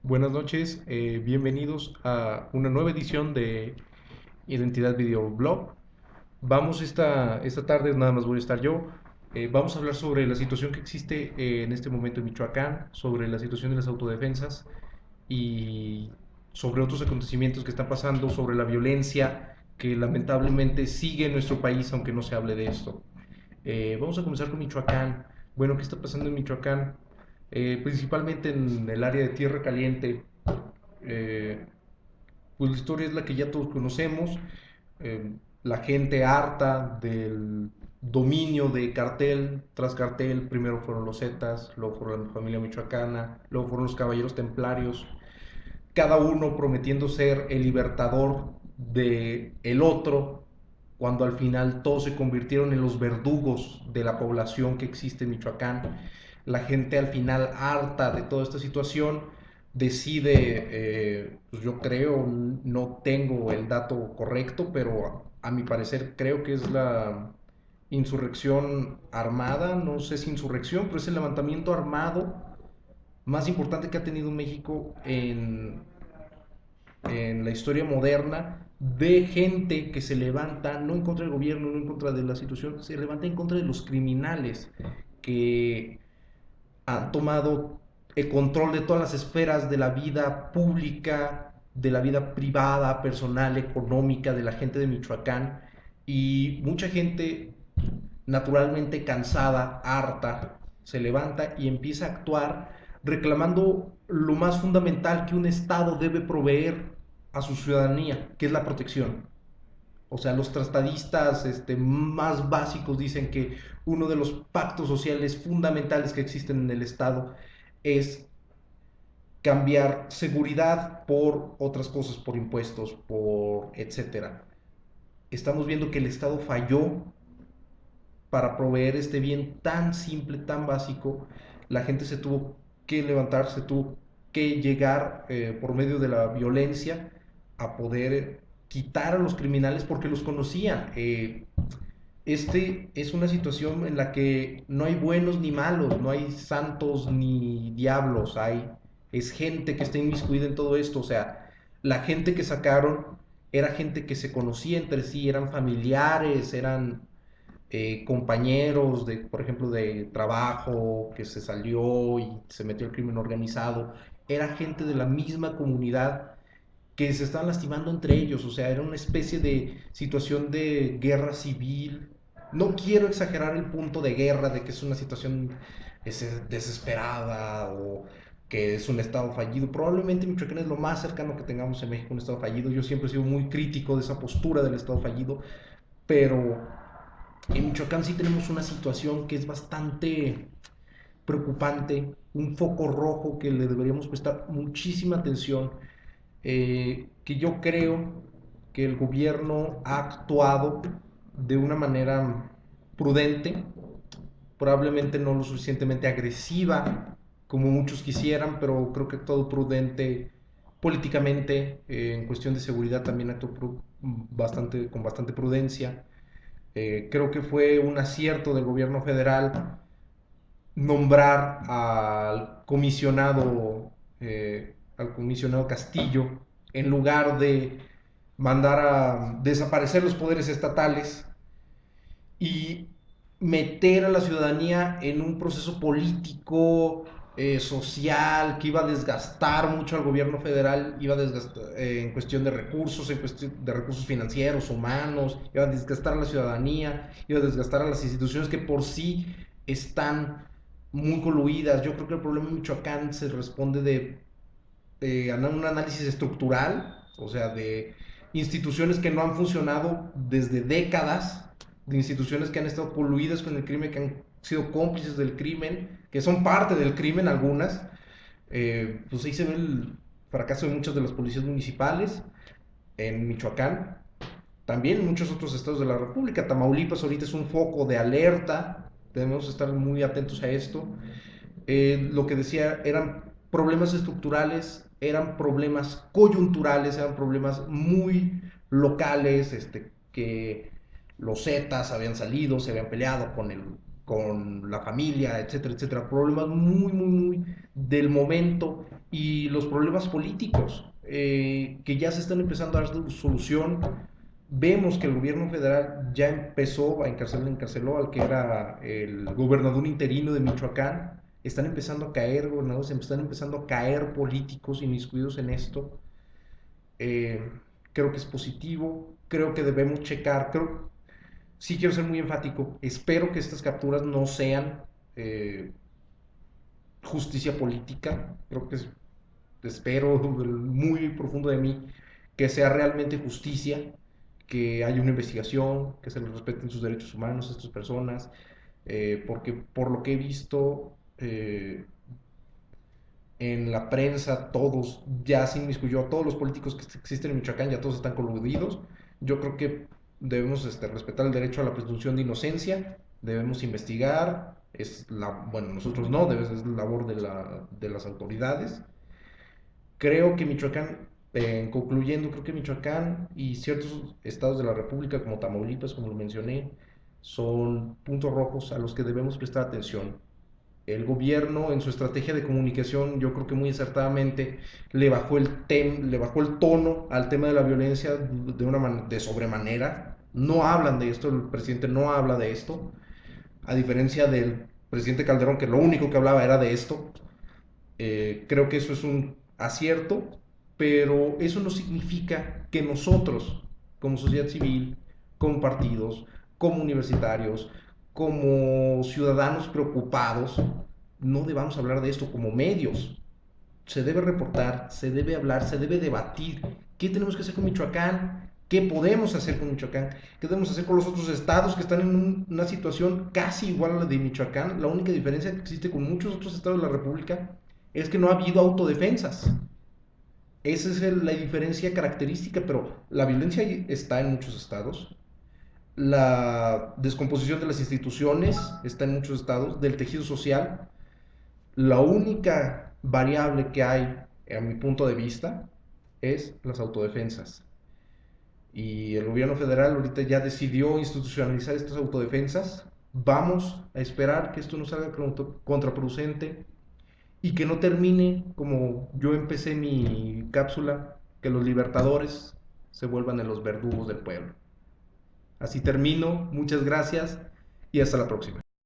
Buenas noches, bienvenidos a una nueva edición de Identidad Videoblog. Vamos esta tarde, nada más voy a estar yo. Vamos a hablar sobre la situación que existe en este momento en Michoacán, sobre la situación de las autodefensas y sobre otros acontecimientos que están pasando, sobre la violencia que lamentablemente sigue en nuestro país, aunque no se hable de esto. Vamos a comenzar con Michoacán. Bueno, ¿qué está pasando en Michoacán? Principalmente en el área de Tierra Caliente. Eh, pues la historia es la que ya todos conocemos. La gente harta del dominio de cartel tras cartel. Primero fueron los Zetas, luego fueron la familia michoacana, luego fueron los caballeros templarios, cada uno prometiendo ser el libertador de el otro, cuando al final todos se convirtieron en los verdugos de la población que existe en Michoacán. La gente al final, harta de toda esta situación, decide, pues yo creo, no tengo el dato correcto, pero a mi parecer creo que es la insurrección armada, no sé si insurrección, pero es el levantamiento armado más importante que ha tenido México en la historia moderna, de gente que se levanta no en contra del gobierno, no en contra de la situación, se levanta en contra de los criminales que han tomado el control de todas las esferas de la vida pública, de la vida privada, personal, económica de la gente de Michoacán, y mucha gente naturalmente cansada, harta, se levanta y empieza a actuar reclamando lo más fundamental que un Estado debe proveer a su ciudadanía, que es la protección. O sea, los tratadistas más básicos dicen que uno de los pactos sociales fundamentales que existen en el Estado es cambiar seguridad por otras cosas, por impuestos, por etcétera. Estamos viendo que el Estado falló para proveer este bien tan simple, tan básico. La gente se tuvo que levantar, se tuvo que llegar por medio de la violencia a poder quitar a los criminales porque los conocían. Es una situación en la que no hay buenos ni malos, no hay santos ni diablos, es gente que está inmiscuida en todo esto. O sea, la gente que sacaron era gente que se conocía entre sí, eran familiares, eran compañeros de, por ejemplo, de trabajo, que se salió y se metió al crimen organizado. Era gente de la misma comunidad que se estaban lastimando entre ellos. O sea, era una especie de situación de guerra civil. No quiero exagerar el punto de guerra, de que es una situación desesperada o que es un estado fallido. Probablemente Michoacán es lo más cercano que tengamos en México, un estado fallido. Yo siempre he sido muy crítico de esa postura del estado fallido, pero en Michoacán sí tenemos una situación que es bastante preocupante, un foco rojo que le deberíamos prestar muchísima atención, que yo creo que el gobierno ha actuado de una manera prudente, probablemente no lo suficientemente agresiva como muchos quisieran, pero creo que ha actuado prudente políticamente, en cuestión de seguridad también actuó con bastante prudencia. Creo que fue un acierto del gobierno federal nombrar al comisionado Castillo, en lugar de mandar a desaparecer los poderes estatales y meter a la ciudadanía en un proceso político, social, que iba a desgastar mucho al gobierno federal, iba a desgastar en cuestión de recursos, en cuestión de recursos financieros, humanos, iba a desgastar a la ciudadanía, iba a desgastar a las instituciones que por sí están muy coluidas. Yo creo que el problema en Michoacán se responde de un análisis estructural, o sea, de instituciones que no han funcionado desde décadas, de instituciones que han estado coluidas con el crimen, que han sido cómplices del crimen, que son parte del crimen algunas. Pues ahí se ve el fracaso de muchas de las policías municipales en Michoacán, también en muchos otros estados de la República. Tamaulipas ahorita es un foco de alerta, debemos estar muy atentos a esto. Lo que decía, eran problemas estructurales, eran problemas coyunturales, eran problemas muy locales, que los Zetas habían salido, se habían peleado con el con la familia, etcétera, etcétera. Problemas muy, muy, muy del momento y los problemas políticos que ya se están empezando a dar solución. Vemos que el gobierno federal ya empezó a encarceló al que era el gobernador interino de Michoacán. Están empezando a caer gobernadores, están empezando a caer políticos inmiscuidos en esto. Eh, Creo que es positivo, creo que debemos checar, sí quiero ser muy enfático, espero que estas capturas no sean eh, justicia política, creo que espero muy profundo de mí que sea realmente justicia, que haya una investigación, que se les respeten sus derechos humanos a estas personas, porque por lo que he visto en la prensa, todos ya se inmiscuyó, todos los políticos que existen en Michoacán ya todos están coludidos. Yo creo que debemos respetar el derecho a la presunción de inocencia, debemos investigar, bueno, nosotros no, es labor de las autoridades. Creo que Michoacán, concluyendo, creo que Michoacán y ciertos estados de la República, como Tamaulipas, como lo mencioné, son puntos rojos a los que debemos prestar atención. El gobierno, en su estrategia de comunicación, yo creo que muy acertadamente le bajó el tono al tema de la violencia de sobremanera. No hablan de esto, el presidente no habla de esto, a diferencia del presidente Calderón, que lo único que hablaba era de esto. Creo que eso es un acierto, pero eso no significa que nosotros, como sociedad civil, como partidos, como universitarios, como ciudadanos preocupados, no debamos hablar de esto como medios. Se debe reportar, se debe hablar, se debe debatir. ¿Qué tenemos que hacer con Michoacán? ¿Qué podemos hacer con Michoacán? ¿Qué debemos hacer con los otros estados que están en una situación casi igual a la de Michoacán? La única diferencia que existe con muchos otros estados de la República es que no ha habido autodefensas. Esa es la diferencia característica, pero la violencia está en muchos estados. La descomposición de las instituciones está en muchos estados, del tejido social. La única variable que hay, a mi punto de vista, es las autodefensas. Y el gobierno federal ahorita ya decidió institucionalizar estas autodefensas. Vamos a esperar que esto no salga contraproducente y que no termine como yo empecé mi cápsula, que los libertadores se vuelvan en los verdugos del pueblo. Así termino, muchas gracias y hasta la próxima.